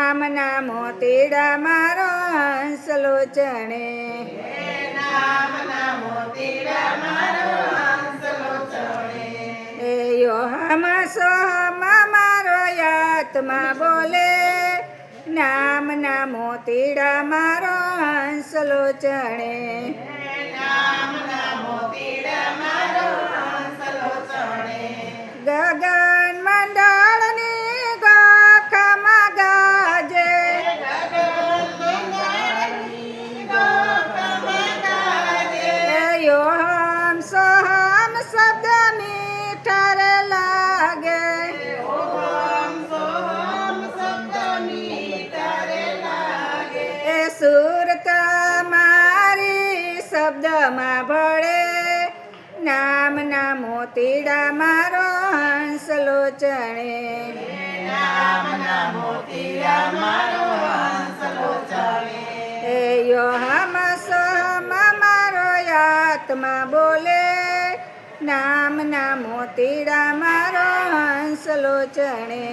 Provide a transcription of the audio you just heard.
નામના મોતીડા મારો હંસ લોચણે નામના મોતીડા મારો હંસ લોચણે એ યોહામાં સોહામાં મારો આત્મા બોલે નામના મોતીડા મારો હંસ લોચણે નામના મોતીડા મારો હંસ લોચણે ગગન મંડળની ગોખમાં ગાજે યોહમ સોહમ શબ્દ મીઠર લાગે એ સુરત મારી શબ્દમાં ભળે નામના મોતીડા મારો હંસ લોચણે નામના મોતીડા મારો હંસ લોચણે એ યોહમ સોહમ મારો આત્મા બોલે નામના મોતીડા મારો હંસ લોચણે